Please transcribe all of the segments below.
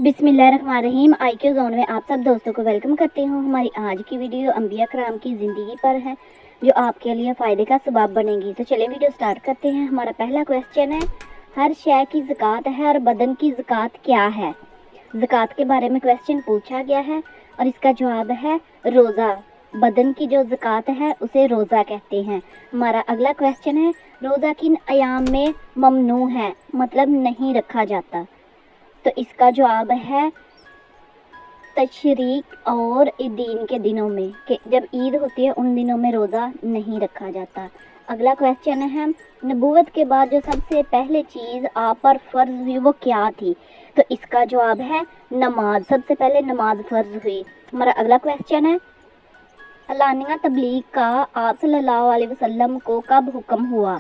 बिस्मिल्लाहिर्रहमानिर्रहीम। IQ zone में आप सब दोस्तों को वेलकम करती हूँ। हमारी आज की वीडियो अंबिया कराम की ज़िंदगी पर है, जो आपके लिए फ़ायदे का सबब बनेगी। तो चलिए वीडियो स्टार्ट करते हैं। हमारा पहला क्वेश्चन है, हर शय की ज़कात है और बदन की ज़कात क्या है? ज़कात के बारे में क्वेश्चन पूछा गया है और इसका जवाब है रोज़ा। बदन की जो ज़कात है उसे रोज़ा कहते हैं। हमारा अगला क्वेश्चन है, रोज़ा किन अयाम में ममनू है, मतलब नहीं रखा जाता? तो इसका जवाब है तशरीक और दीन के दिनों में, कि जब ईद होती है उन दिनों में रोज़ा नहीं रखा जाता। अगला क्वेश्चन है, नबूवत के बाद जो सबसे पहले चीज़ आप पर फ़र्ज हुई वो क्या थी? तो इसका जवाब है नमाज। सबसे पहले नमाज फ़र्ज हुई। हमारा अगला क्वेश्चन है, अलानिया तबलीग का आप सल्लल्लाहु अलैहि वसल्लम को कब हुक्म हुआ?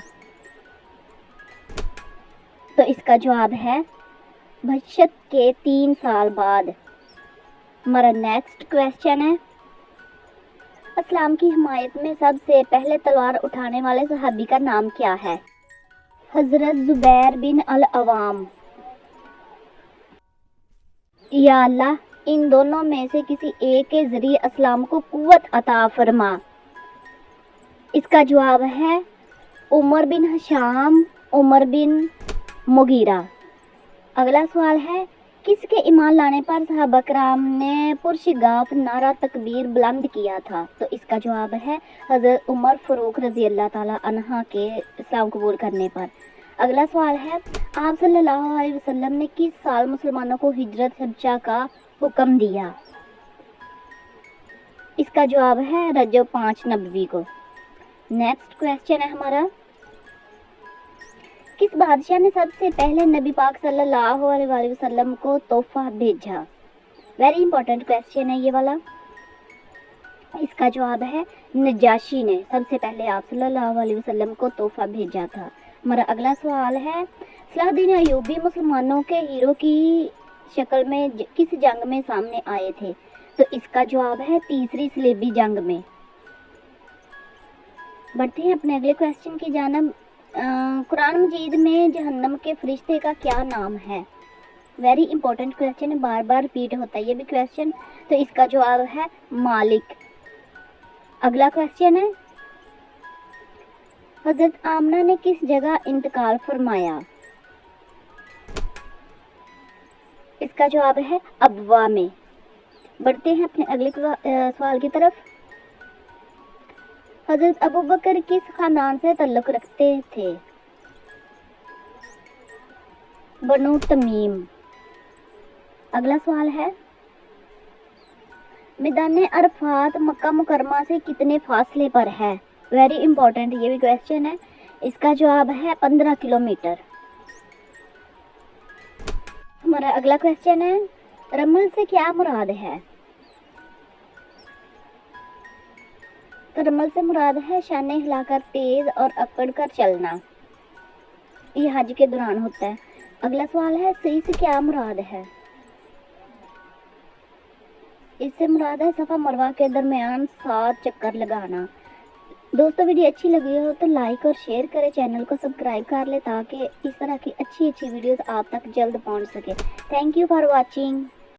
तो इसका जवाब है बशत के 3 साल बाद। हमारा नेक्स्ट क्वेश्चन है, इस्लाम की हिमायत में सबसे पहले तलवार उठाने वाले सहाबी का नाम क्या है? हजरत जुबैर बिन अल अवाम। या अल्लाह, इन दोनों में से किसी एक के जरिए इस्लाम को कुव्वत अता फरमा। इसका जवाब है उमर बिन हशाम, उमर बिन मुगीरा। अगला सवाल है, किसके ईमान लाने पर सहाबा कराम ने पुरशगाफ नारा तकबीर बुलंद किया था? तो इसका जवाब है हज़रत उमर फ़ारूक रज़ी अल्लाह ताला अन्हा के इस्लाम कबूल करने पर। अगला सवाल है, आप सल्लल्लाहु अलैहि वसल्लम ने किस साल मुसलमानों को हिजरत हबशा का हुक्म दिया? इसका जवाब है रजब 5 नबवी को। नेक्स्ट क्वेश्चन है हमारा, किस बादशाह ने सबसे पहले नबी पाक सल्लल्लाहु अलैहि वसल्लम को तोहफा भेजा? वेरी इंपॉर्टेंट क्वेश्चन है ये वाला। इसका जवाब है नजाशी ने सबसे पहले आप सल्लल्लाहु अलैहि वसल्लम को तोहफा भेजा था। हमारा अगला सवाल है, सलाहुद्दीन अय्यूबी मुसलमानों के हीरो की शक्ल में किस जंग में सामने आए थे? तो इसका जवाब है तीसरी सलेबी जंग में। बढ़ते हैं अपने अगले क्वेश्चन की जानब। कुरान मजीद में जहन्नम के फरिश्ते का क्या नाम है? वेरी इंपॉर्टेंट क्वेश्चन है, बार बार रिपीट होता है ये भी क्वेश्चन। तो इसका जवाब है मालिक। अगला क्वेश्चन है, हजरत आमना ने किस जगह इंतकाल फरमाया? इसका जवाब है अबवा में। बढ़ते हैं अपने अगले सवाल की तरफ। हजरत अबू बकर किस खानदान से ताल्लुक़ रखते थे? बनु तमीम। अगला सवाल है, मैदान अरफात मक्का मुकरमा से कितने फासले पर है? वेरी इंपॉर्टेंट ये भी क्वेश्चन है। इसका जवाब है 15 किलोमीटर। हमारा अगला क्वेश्चन है, रमल से क्या मुराद है? तो रमल से मुराद है शाने हिलाकर तेज और अकड़ कर चलना। ये हज के दौरान होता है। अगला सवाल है, सही से क्या मुराद है? इससे मुराद है सफ़ा मरवा के दरमियान 7 चक्कर लगाना। दोस्तों वीडियो अच्छी लगी हो तो लाइक और शेयर करें, चैनल को सब्सक्राइब कर ले ताकि इस तरह की अच्छी वीडियोस आप तक जल्द पहुंच सके। Thank you for watching.